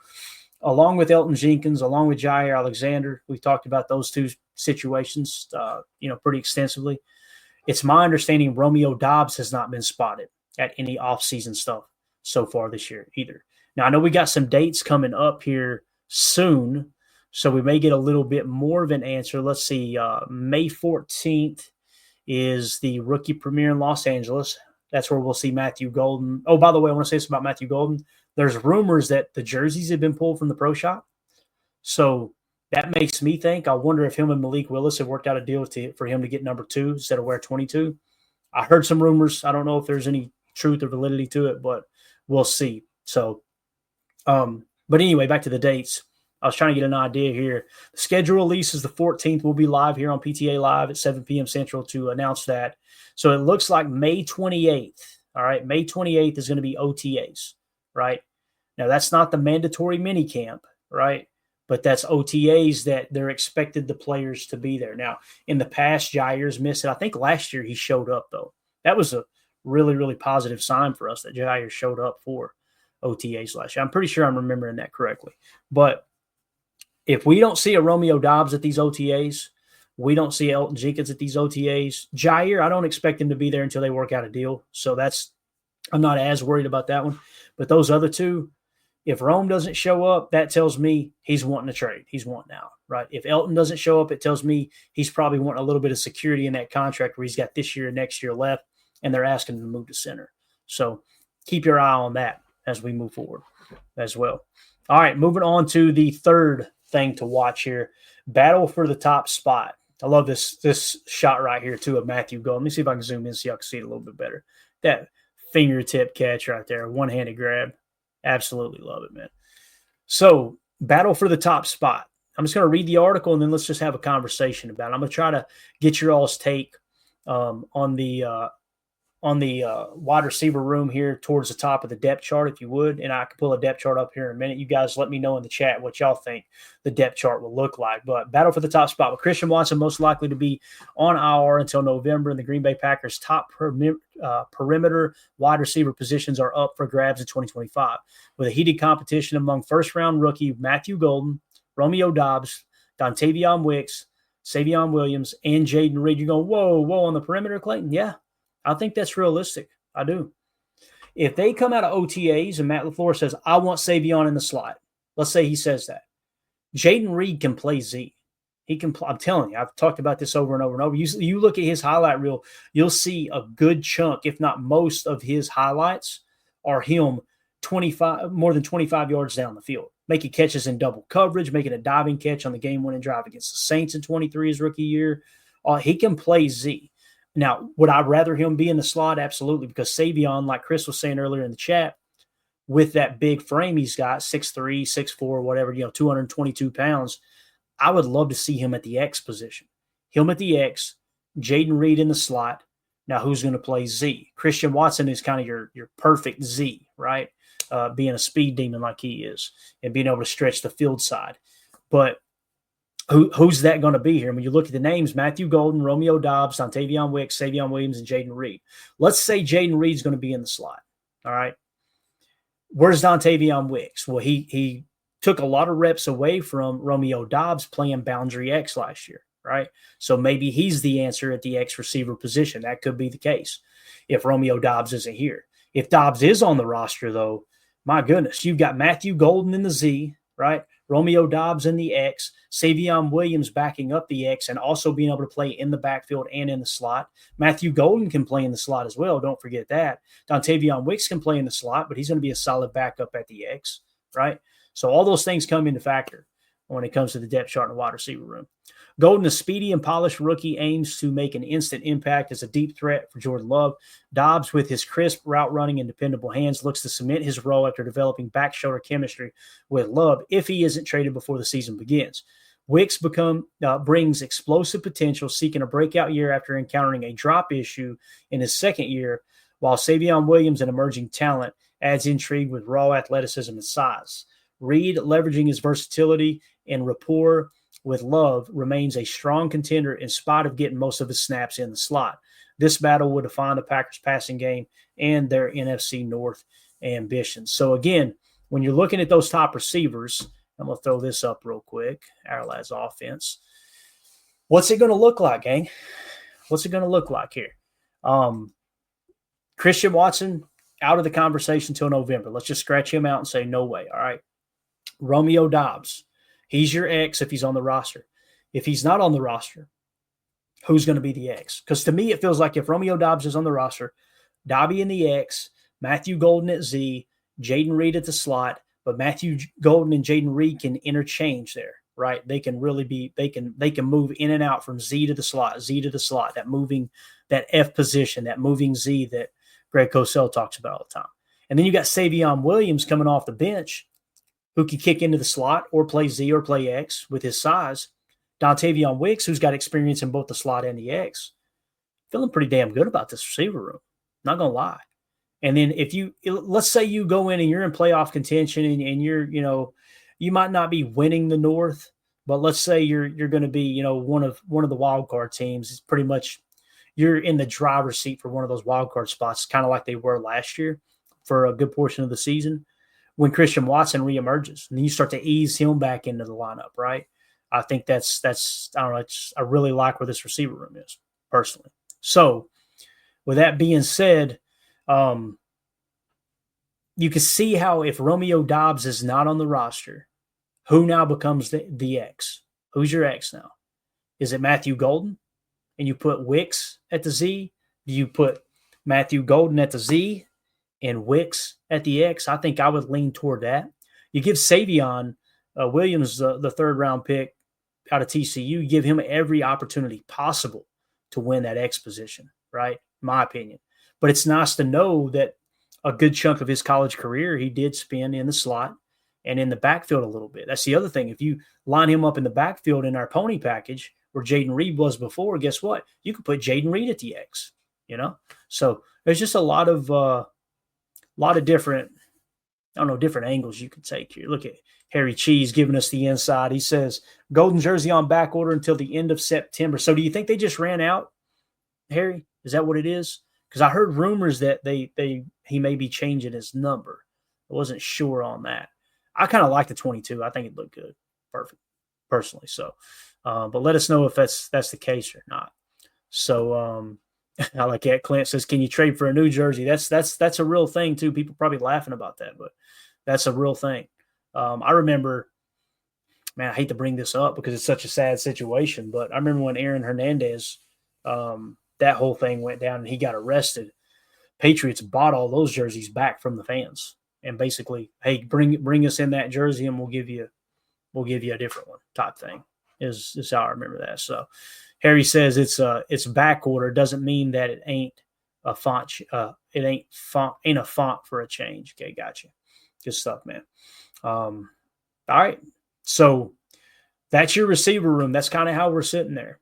along with Elton Jenkins, along with Jaire Alexander, we've talked about those 2 situations, pretty extensively. It's my understanding Romeo Dobbs has not been spotted at any offseason stuff so far this year either. Now I know we got some dates coming up here soon, so we may get a little bit more of an answer. Let's see. May 14th is the rookie premiere in Los Angeles. That's where we'll see Matthew Golden. Oh, by the way, I want to say this about Matthew Golden. There's rumors that the jerseys have been pulled from the pro shop. So that makes me think, I wonder if him and Malik Willis have worked out a deal for him to get number 2 instead of wear 22. I heard some rumors. I don't know if there's any truth or validity to it, but we'll see. So, but anyway, back to the dates. I was trying to get an idea here. The schedule release is the 14th. We'll be live here on PTA Live at 7 p.m. Central to announce that. So it looks like May 28th. All right, May 28th is going to be OTAs, right? Now, that's not the mandatory mini camp, right? But that's OTAs that they're expected the players to be there. Now, in the past, Jaire's missed it. I think last year he showed up, though. That was a really, really positive sign for us that Jaire showed up for OTAs last year. I'm pretty sure I'm remembering that correctly. But if we don't see a Romeo Dobbs at these OTAs, we don't see Elton Jenkins at these OTAs. Jaire, I don't expect him to be there until they work out a deal. So I'm not as worried about that one. But those other 2, if Rome doesn't show up, that tells me he's wanting to trade. He's wanting out, right? If Elton doesn't show up, it tells me he's probably wanting a little bit of security in that contract where he's got this year and next year left, and they're asking him to move to center. So keep your eye on that as we move forward as well. All right, moving on to the third thing to watch here, battle for the top spot. I love this shot right here, too, of Matthew Golden. Let me see if I can zoom in so y'all can see it a little bit better. That fingertip catch right there, one-handed grab. Absolutely love it, man. So, battle for the top spot. I'm just going to read the article, and then let's just have a conversation about it. I'm going to try to get your all's take on the on the wide receiver room here towards the top of the depth chart, if you would. And I can pull a depth chart up here in a minute. You guys let me know in the chat what y'all think the depth chart will look like. But battle for the top spot with Christian Watson most likely to be on IR until November, and the Green Bay Packers' top perimeter wide receiver positions are up for grabs in 2025. With a heated competition among first-round rookie Matthew Golden, Romeo Doubs, Dontavion Wicks, Savion Williams, and Jaden Reed. You're going, whoa, on the perimeter, Clayton? Yeah. I think that's realistic. I do. If they come out of OTAs and Matt LaFleur says, I want Savion in the slot, let's say he says that, Jaden Reed can play Z. He can. I'm telling you, I've talked about this over and over and over. You look at his highlight reel, you'll see a good chunk, if not most of his highlights are him more than 25 yards down the field, making catches in double coverage, making a diving catch on the game-winning drive against the Saints in 23 his rookie year. He can play Z. Now, would I rather him be in the slot? Absolutely, because Savion, like Chris was saying earlier in the chat, with that big frame he's got, 6'3", 6'4", whatever, 222 pounds, I would love to see him at the X position. Him at the X, Jaden Reed in the slot. Now, who's going to play Z? Christian Watson is kind of your perfect Z, right? Being a speed demon like he is and being able to stretch the field side. But who's that going to be here? When you look at the names, Matthew Golden, Romeo Doubs, Dontavion Wicks, Savion Williams, and Jaden Reed. Let's say Jaden Reed's going to be in the slot. All right. Where's Dontavion Wicks? Well, he took a lot of reps away from Romeo Doubs playing boundary X last year, right? So maybe he's the answer at the X receiver position. That could be the case if Romeo Doubs isn't here. If Doubs is on the roster, though, my goodness, you've got Matthew Golden in the Z, right? Romeo Doubs in the X, Savion Williams backing up the X and also being able to play in the backfield and in the slot. Matthew Golden can play in the slot as well. Don't forget that. Dontavion Wicks can play in the slot, but he's going to be a solid backup at the X, right? So all those things come into factor when it comes to the depth chart in the wide receiver room. Golden, a speedy and polished rookie, aims to make an instant impact as a deep threat for Jordan Love. Doubs, with his crisp route running and dependable hands, looks to cement his role after developing back-shoulder chemistry with Love if he isn't traded before the season begins. Wicks brings explosive potential, seeking a breakout year after encountering a drop issue in his second year, while Savion Williams, an emerging talent, adds intrigue with raw athleticism and size. Reed, leveraging his versatility and rapport with Love, remains a strong contender in spite of getting most of his snaps in the slot. This battle will define the Packers' passing game and their NFC North ambitions. So again, when you're looking at those top receivers, I'm going to throw this up real quick, our last offense. What's it going to look like, gang? What's it going to look like here? Christian Watson, out of the conversation till November. Let's just scratch him out and say no way, all right? Romeo Doubs, he's your X if he's on the roster. If he's not on the roster, who's going to be the X? Because to me, it feels like if Romeo Doubs is on the roster, Dobby in the X, Matthew Golden at Z, Jaden Reed at the slot, but Matthew Golden and Jaden Reed can interchange there, right? They can really be, they can move in and out from Z to the slot, that F position, that moving Z that Greg Cosell talks about all the time. And then you got Savion Williams coming off the bench, who can kick into the slot or play Z or play X with his size. Dontavion Wicks, who's got experience in both the slot and the X. Feeling pretty damn good about this receiver room. Not going to lie. And then let's say you go in and you're in playoff contention and you're, you might not be winning the North, but let's say you're going to be, one of the wild card teams. It's pretty much you're in the driver's seat for one of those wild card spots, kind of like they were last year for a good portion of the season. When Christian Watson reemerges, and then you start to ease him back into the lineup, right? I think that's I don't know. I really like where this receiver room is personally. So, with that being said, you can see how if Romeo Doubs is not on the roster, who now becomes the X? Who's your X now? Is it Matthew Golden? And you put Wicks at the Z? Do you put Matthew Golden at the Z and Wicks at the X? I think I would lean toward that. You give Savion Williams the third-round pick out of TCU. You give him every opportunity possible to win that X position, right? In my opinion. But it's nice to know that a good chunk of his college career he did spend in the slot and in the backfield a little bit. That's the other thing. If you line him up in the backfield in our pony package where Jaden Reed was before, guess what? You could put Jaden Reed at the X. So there's just a lot of different, different angles you could take here. Look at Harry Cheese giving us the inside. He says, golden jersey on back order until the end of September. So do you think they just ran out, Harry? Is that what it is? Because I heard rumors that he may be changing his number. I wasn't sure on that. I kind of like the 22. I think it looked good. Perfect, personally. So, but let us know if that's the case or not. So, I like that. Clint says, can you trade for a new jersey? That's a real thing too. People probably laughing about that, but that's a real thing. I remember, man, I hate to bring this up because it's such a sad situation, but I remember when Aaron Hernandez, that whole thing went down and he got arrested. Patriots bought all those jerseys back from the fans and basically, hey, bring us in that jersey and we'll give you a different one type thing is how I remember that. So Harry says it's back order. Doesn't mean that it ain't a font. It ain't a font for a change. Okay, gotcha. Good stuff, man. All right. So that's your receiver room. That's kind of how we're sitting there.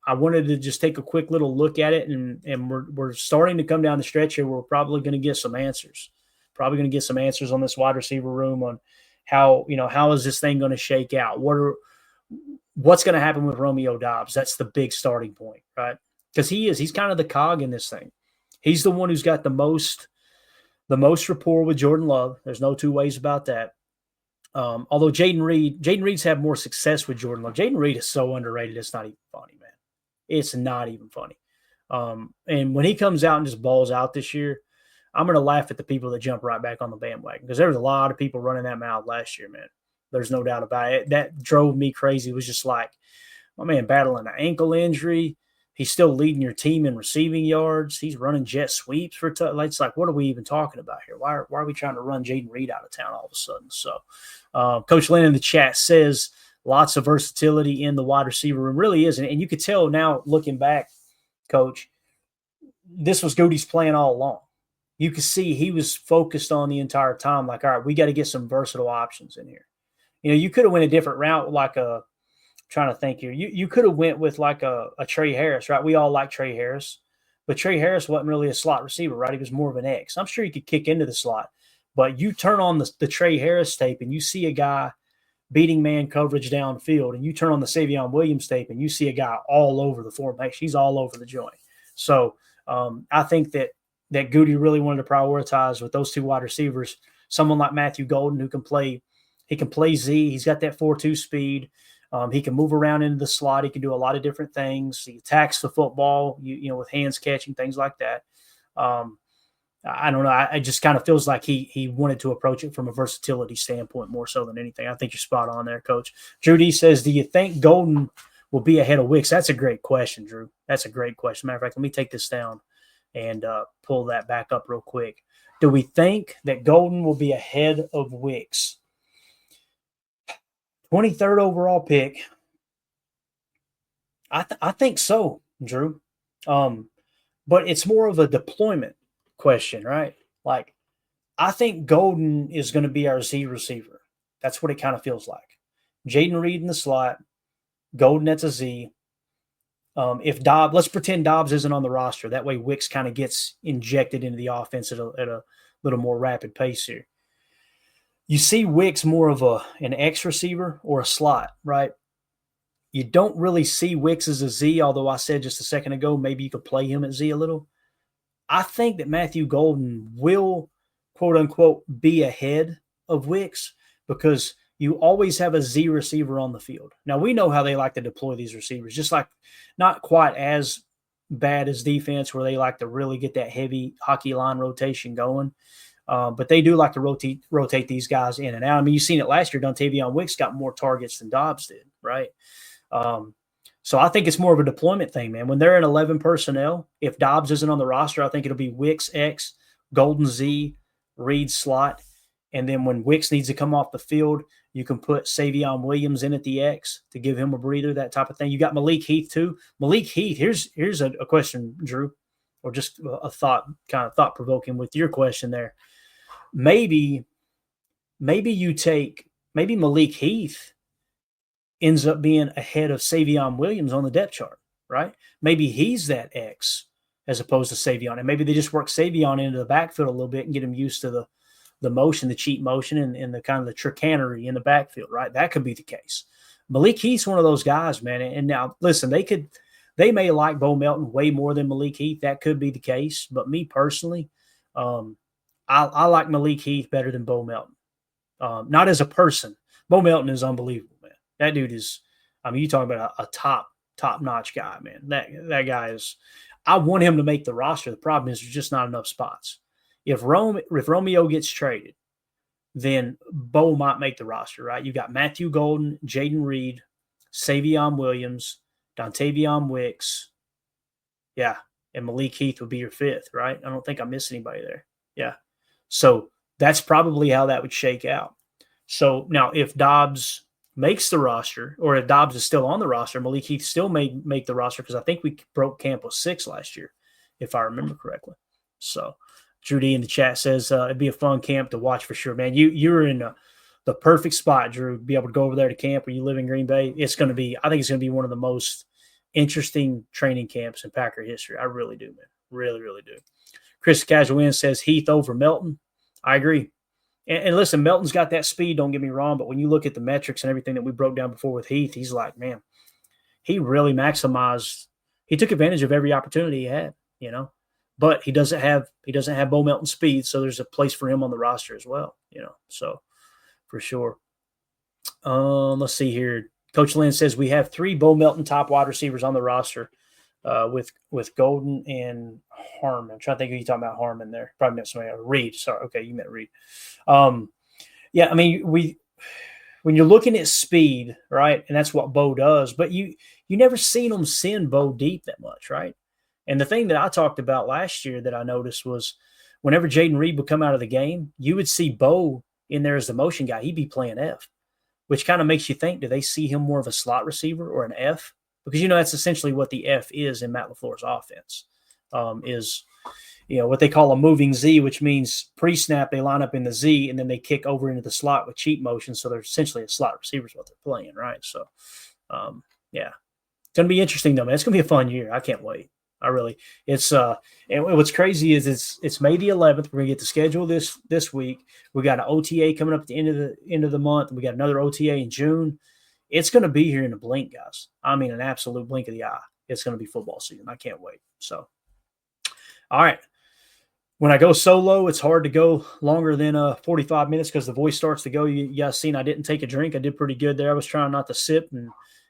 I wanted to just take a quick little look at it, and we're starting to come down the stretch here. We're probably going to get some answers. Probably going to get some answers on this wide receiver room on how is this thing going to shake out? What's going to happen with Romeo Doubs? That's the big starting point, right? Because he's kind of the cog in this thing. He's the one who's got the most rapport with Jordan Love. There's no two ways about that. Although Jaden Reed's had more success with Jordan Love. Jaden Reed is so underrated, it's not even funny, man. It's not even funny. And when he comes out and just balls out this year, I'm going to laugh at the people that jump right back on the bandwagon because there was a lot of people running that mouth last year, man. There's no doubt about it. That drove me crazy. It was just like, my man battling an ankle injury. He's still leading your team in receiving yards. He's running jet sweeps for it's like, what are we even talking about here? Why are we trying to run Jaden Reed out of town all of a sudden? So Coach Lynn in the chat says lots of versatility in the wide receiver room. Really is. And you could tell now looking back, Coach, this was Goody's plan all along. You could see he was focused on the entire time, like, all right, we got to get some versatile options in here. You could have went a different route, like trying to think here. You could have went with like a Trey Harris, right? We all like Trey Harris, but Trey Harris wasn't really a slot receiver, right? He was more of an X. I'm sure he could kick into the slot, but you turn on the Trey Harris tape and you see a guy beating man coverage downfield, and you turn on the Savion Williams tape and you see a guy all over the formation. He's all over the joint. So I think that Goody really wanted to prioritize with those two wide receivers, someone like Matthew Golden who can play. He can play Z. He's got that 4.2 speed. He can move around into the slot. He can do a lot of different things. He attacks the football, with hands catching, things like that. I don't know. I just kind of feels like he wanted to approach it from a versatility standpoint more so than anything. I think you're spot on there, Coach. Drew D says, do you think Golden will be ahead of Wicks? That's a great question, Drew. That's a great question. Matter of fact, let me take this down and pull that back up real quick. Do we think that Golden will be ahead of Wicks? 23rd overall pick. I think so, Drew. But it's more of a deployment question, right? Like, I think Golden is going to be our Z receiver. That's what it kind of feels like. Jaden Reed in the slot, Golden at the Z. If Dobbs, let's pretend Dobbs isn't on the roster. That way Wicks kind of gets injected into the offense at a little more rapid pace here. You see Wicks more of an X receiver or a slot, right? You don't really see Wicks as a Z, although I said just a second ago, maybe you could play him at Z a little. I think that Matthew Golden will, quote unquote, be ahead of Wicks because you always have a Z receiver on the field. Now, we know how they like to deploy these receivers, just like not quite as bad as defense where they like to really get that heavy hockey line rotation going. But they do like to rotate these guys in and out. I mean, you've seen it last year. Dontavion Wicks got more targets than Dobbs did, right? So I think it's more of a deployment thing, man. When they're in 11 personnel, if Dobbs isn't on the roster, I think it'll be Wicks X, Golden Z, Reed slot. And then when Wicks needs to come off the field, you can put Savion Williams in at the X to give him a breather, that type of thing. You got Malik Heath too. Malik Heath, here's a question, Drew, or just a thought-provoking with your question there. Maybe Malik Heath ends up being ahead of Savion Williams on the depth chart, right? Maybe he's that X as opposed to Savion. And maybe they just work Savion into the backfield a little bit and get him used to the motion, the cheat motion, and the kind of the chicanery in the backfield, right? That could be the case. Malik Heath's one of those guys, man. And now, listen, they may like Bo Melton way more than Malik Heath. That could be the case. But me personally, I like Malik Heath better than Bo Melton. Not as a person. Bo Melton is unbelievable, man. That dude is, you talking about a top-notch guy, man. That guy is, I want him to make the roster. The problem is there's just not enough spots. If Romeo gets traded, then Bo might make the roster, right? You got Matthew Golden, Jaden Reed, Savion Williams, Dontavion Wicks. Yeah, and Malik Heath would be your fifth, right? I don't think I missed anybody there. Yeah. So that's probably how that would shake out. So now if Dobbs makes the roster, or if Dobbs is still on the roster, Malik Heath still may make the roster, because I think we broke camp with 6 last year, if I remember correctly. So Drew D in the chat says it'd be a fun camp to watch for sure, man. You're in the perfect spot, Drew, to be able to go over there to camp where you live in Green Bay. I think it's going to be one of the most interesting training camps in Packer history. I really do, man. Really, really do. Chris Casual says Heath over Melton. I agree. And listen, Melton's got that speed, don't get me wrong, but when you look at the metrics and everything that we broke down before with Heath, he's like, man, he really maximized. He took advantage of every opportunity he had, but he doesn't have Bo Melton speed, so there's a place for him on the roster as well, so for sure. Let's see here. Coach Lynn says we have 3 Bo Melton top wide receivers on the roster with Golden and Harmon. I'm trying to think who you're talking about. Harmon there. Probably meant somebody else. Reed. Sorry. Okay, you meant Reed. Yeah, when you're looking at speed, right, and that's what Bo does, but you never seen him send Bo deep that much, right? And the thing that I talked about last year that I noticed was whenever Jaden Reed would come out of the game, you would see Bo in there as the motion guy. He'd be playing F, which kind of makes you think, do they see him more of a slot receiver or an F? Because, that's essentially what the F is in Matt LaFleur's offense, is what they call a moving Z, which means pre-snap they line up in the Z and then they kick over into the slot with cheat motion. So they're essentially a slot receiver is what they're playing, right? So, yeah. It's going to be interesting, though, man. It's going to be a fun year. I can't wait. It's and what's crazy is it's May the 11th. We're gonna get the schedule this week. We got an OTA coming up at the end of the month. We got another OTA in June. It's gonna be here in a blink, guys. An absolute blink of the eye. It's gonna be football season. I can't wait. So, all right. When I go solo, it's hard to go longer than 45 minutes because the voice starts to go. You guys seen I didn't take a drink. I did pretty good there. I was trying not to sip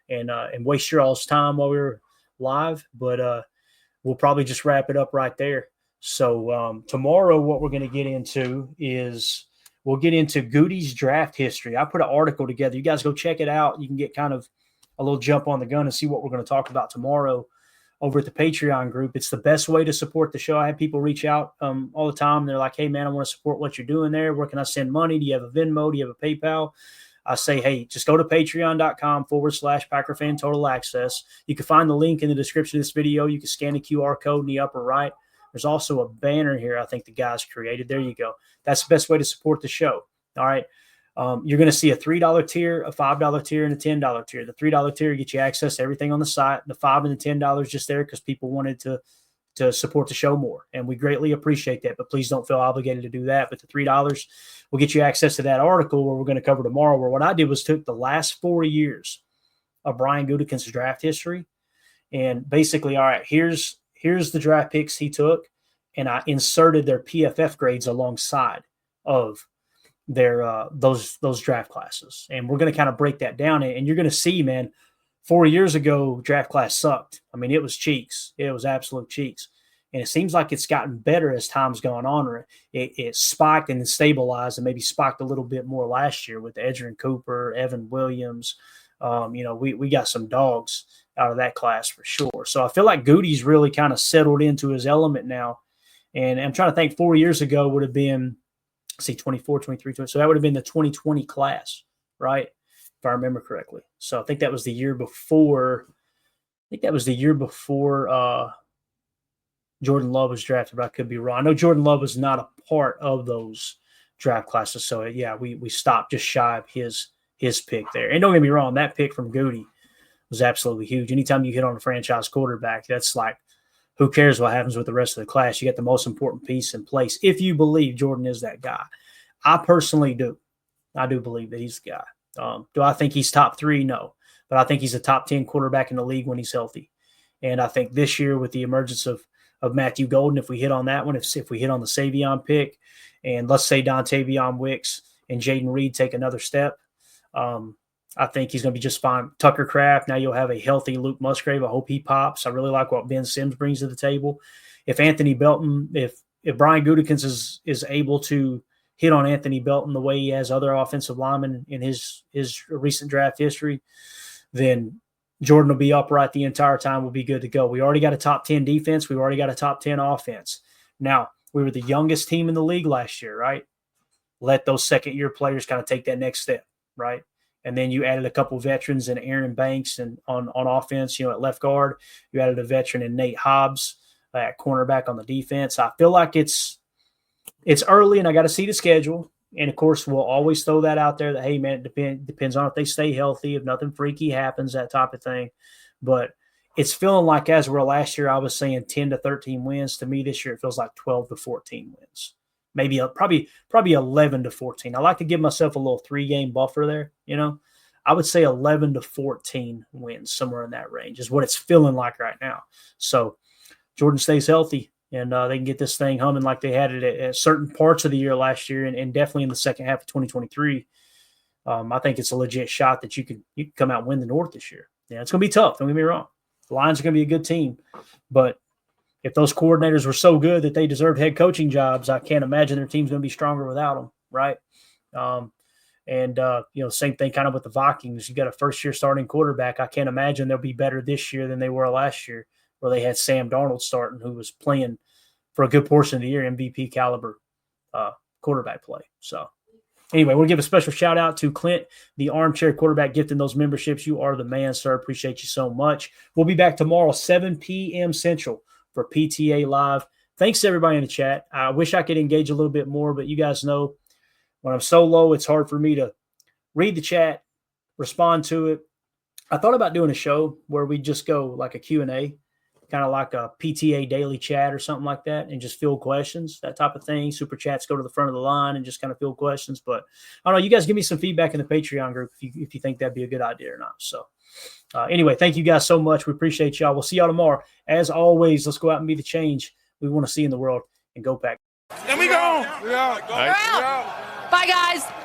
and waste your all's time while we were live, but we'll probably just wrap it up right there. So tomorrow what we're going to get into is we'll get into Goody's draft history. I put an article together. You guys go check it out. You can get kind of a little jump on the gun and see what we're going to talk about tomorrow over at the Patreon group. It's the best way to support the show. I have people reach out all the time. They're like, hey, man, I want to support what you're doing there. Where can I send money? Do you have a Venmo? Do you have a PayPal? I say, hey, just go to patreon.com/Packer Fan Total Access. You can find the link in the description of this video. You can scan the QR code in the upper right. There's also a banner here I think the guys created. There you go. That's the best way to support the show. All right. You're going to see a $3 tier, a $5 tier, and a $10 tier. The $3 tier gets you access to everything on the site. The $5 and the $10 just there because people wanted to support the show more, and we greatly appreciate that. But please don't feel obligated to do that. But the $3 will get you access to that article where we're going to cover tomorrow. Where what I did was took the last 4 years of Brian Gutekunst's draft history, and basically, all right, here's the draft picks he took, and I inserted their PFF grades alongside of their those draft classes, and we're going to kind of break that down. And you're going to see, man, 4 years ago draft class sucked. It was cheeks. It was absolute cheeks, and it seems like it's gotten better as time's gone on. It spiked and then stabilized, and maybe spiked a little bit more last year with Edgerrin Cooper, Evan Williams. We got some dogs out of that class for sure. So I feel like Goody's really kind of settled into his element now. And I'm trying to think, 4 years ago would have been, 24, 23, 20. So that would have been the 2020 class, right? If I remember correctly. So I think that was the year before. Jordan Love was drafted, but I could be wrong. I know Jordan Love was not a part of those draft classes. So yeah, we stopped just shy of his pick there. And don't get me wrong, that pick from Goody was absolutely huge. Anytime you hit on a franchise quarterback, that's like who cares what happens with the rest of the class? You got the most important piece in place if you believe Jordan is that guy. I personally do. I do believe that he's the guy. Do I think he's top 3? No. But I think he's a top 10 quarterback in the league when he's healthy. And I think this year with the emergence of Matthew Golden, if we hit on that one, if we hit on the Savion pick, and let's say Dontavion Wicks and Jaden Reed take another step, I think he's going to be just fine. Tucker Kraft, now you'll have a healthy Luke Musgrave. I hope he pops. I really like what Ben Sims brings to the table. If Anthony Belton, if Brian Gutekunst is able to hit on Anthony Belton the way he has other offensive linemen in his recent draft history, then Jordan will be upright the entire time. We'll be good to go. We already got a top 10 defense. We've already got a top 10 offense. Now, we were the youngest team in the league last year, right? Let those second-year players kind of take that next step, right? And then you added a couple veterans in Aaron Banks and on offense, at left guard. You added a veteran in Nate Hobbs at cornerback on the defense. I feel like it's early, and I got to see the schedule. And, of course, we'll always throw that out there that, hey, man, it depends on if they stay healthy, if nothing freaky happens, that type of thing. But it's feeling like as we're last year, I was saying 10 to 13 wins. To me this year, it feels like 12 to 14 wins. Maybe probably 11 to 14. I like to give myself a little 3-game buffer there, I would say 11 to 14 wins, somewhere in that range is what it's feeling like right now. So Jordan stays healthy, and they can get this thing humming like they had it at certain parts of the year last year, and definitely in the second half of 2023. I think it's a legit shot that you can come out and win the North this year. Yeah, it's going to be tough. Don't get me wrong. The Lions are going to be a good team, but if those coordinators were so good that they deserved head coaching jobs, I can't imagine their team's going to be stronger without them, right? Same thing kind of with the Vikings. You got a first-year starting quarterback. I can't imagine they'll be better this year than they were last year, where they had Sam Darnold starting, who was playing for a good portion of the year, MVP caliber quarterback play. So anyway, we'll give a special shout-out to Clint, the Armchair Quarterback, gifting those memberships. You are the man, sir. Appreciate you so much. We'll be back tomorrow, 7 p.m. Central, for PTA Live. Thanks to everybody in the chat. I wish I could engage a little bit more, but you guys know when I'm so low, it's hard for me to read the chat, respond to it. I thought about doing a show where we just go like a Q&A, kind of like a PTA daily chat or something like that, and just field questions, that type of thing. Super chats go to the front of the line and just kind of field questions. But I don't know. You guys give me some feedback in the Patreon group if you think that'd be a good idea or not. So anyway, thank you guys so much. We appreciate y'all. We'll see y'all tomorrow. As always, let's go out and be the change we want to see in the world, and go Pack. And we go. We out. Bye, guys.